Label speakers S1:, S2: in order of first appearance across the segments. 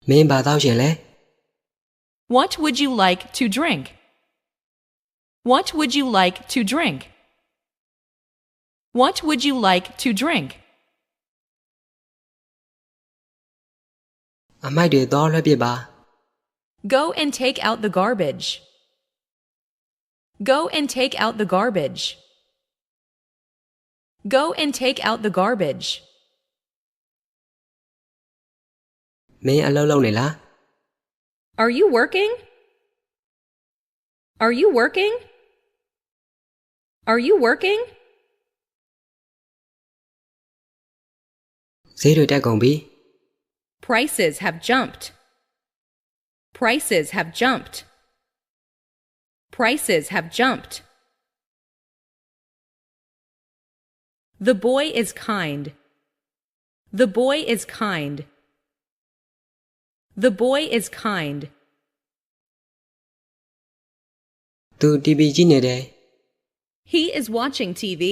S1: မင်းဘာတောက်ရှင်လဲ
S2: What would you like to drink? What would you like to drink? What would you like to drink?
S1: အမိုက်တွေတော့လွှတ်ပစ်ပါ
S2: Go and take out the garbage. Go and take out the garbage. Go and take out the garbage.
S1: မင်းအလုပ်လုပ်နေလား
S2: Are you working? Are you working? Are you working?
S1: ဈေးတွေတက်ကုန်ပြီ
S2: Prices have jumped. Prices have jumped. Prices have jumped. The boy is kind. The boy is kind. The boy is kind.
S1: သူ TV ကြည့်နေတယ်
S2: He is watching TV.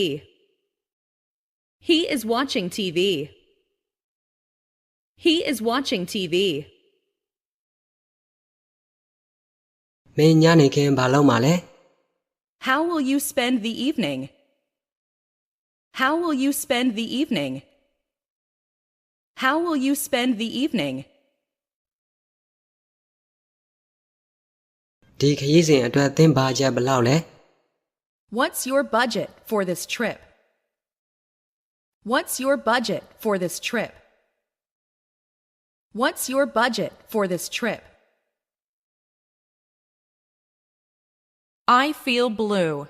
S2: He is watching TV. He is watching TV.
S1: မင်းညနေခင်းဘာလုပ်မှာလဲ
S2: How will you spend the evening? How will you spend the evening? How will you spend the evening?
S1: ဒီခရီးစဉ်အတွက်သင်ဘာချက်ဘယ်လောက်လဲ
S2: What's your budget for this trip? What's your budget for this trip? What's your budget for this trip? I feel blue.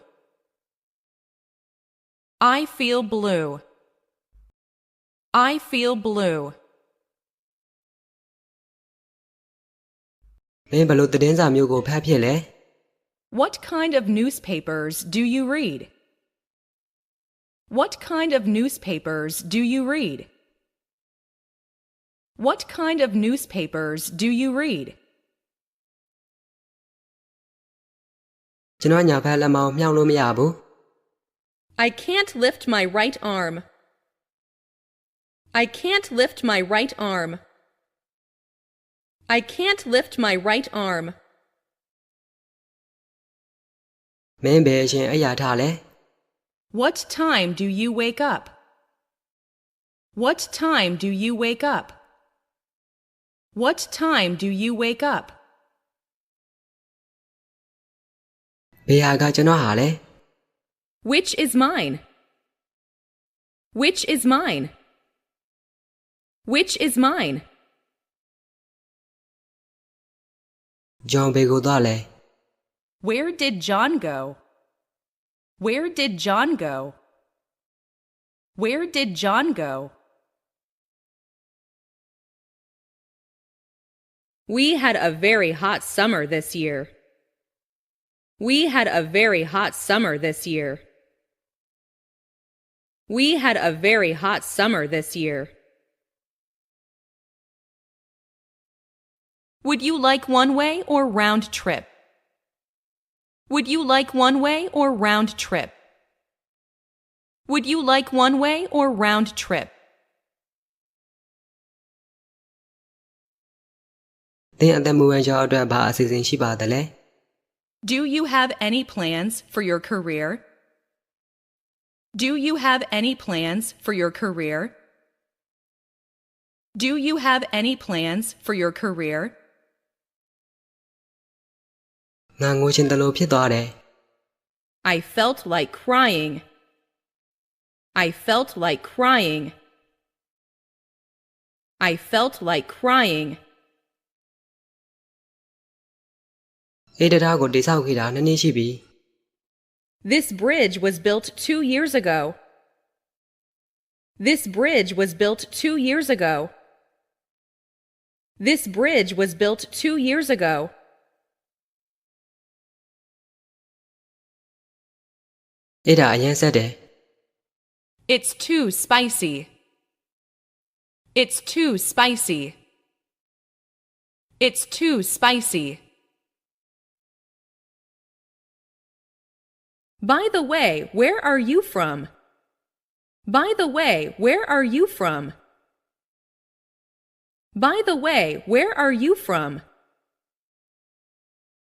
S2: I feel blue. I feel blue.
S1: မင်းဘယ်လိုသတင်းစာမျိုးကိုဖတ်ဖြစ်လဲ
S2: What kind of newspapers do you read? What kind of newspapers do you read? What kind of newspapers do you read?
S1: ကျွန်တော်ညာဘက်လက်မောင်းမြှောက်လို့မရဘူး
S2: I can't lift my right arm. I can't lift my right arm. I can't lift my right arm.
S1: မင်းဘယ်အချိန်အရာထားလဲ
S2: What time do you wake up? What time do you wake up? What time do you wake up?
S1: ဘယ်ဟာကကျွန်တော်ဟာလဲ
S2: Which is mine? Which is mine? Which is mine?
S1: ဂျွန်ဘေကိုသွားလဲ
S2: Where did John go? Where did John go? Where did John go? We had a very hot summer this year. We had a very hot summer this year. We had a very hot summer this year. Would you like one way or round trip? Would you like one way or round trip? Would you like one way or round trip?
S1: သင်အသက်မွေးဝမ်းကြောင်းအတွက်ဘာအစီအစဉ်ရှိပါသလဲ
S2: Do you have any plans for your career? Do you have any plans for your career? Do you have any plans for your career?
S1: ငါငိုချင်တယ်လို့ဖြစ်သွားတယ်
S2: I felt like crying. I felt like crying. I felt like crying.
S1: အေးတရားကိုတိဆောက်ခဲ့တာနှစ်နှစ်ရှိပြီ
S2: This bridge was built 2 years ago. This bridge was built 2 years ago. This bridge was built 2 years ago.
S1: အေးဒါအရင်ဆက်တယ်
S2: It's too spicy. It's too spicy. It's too spicy. By the way, where are you from? By the way, where are you from? By the way, where are you from?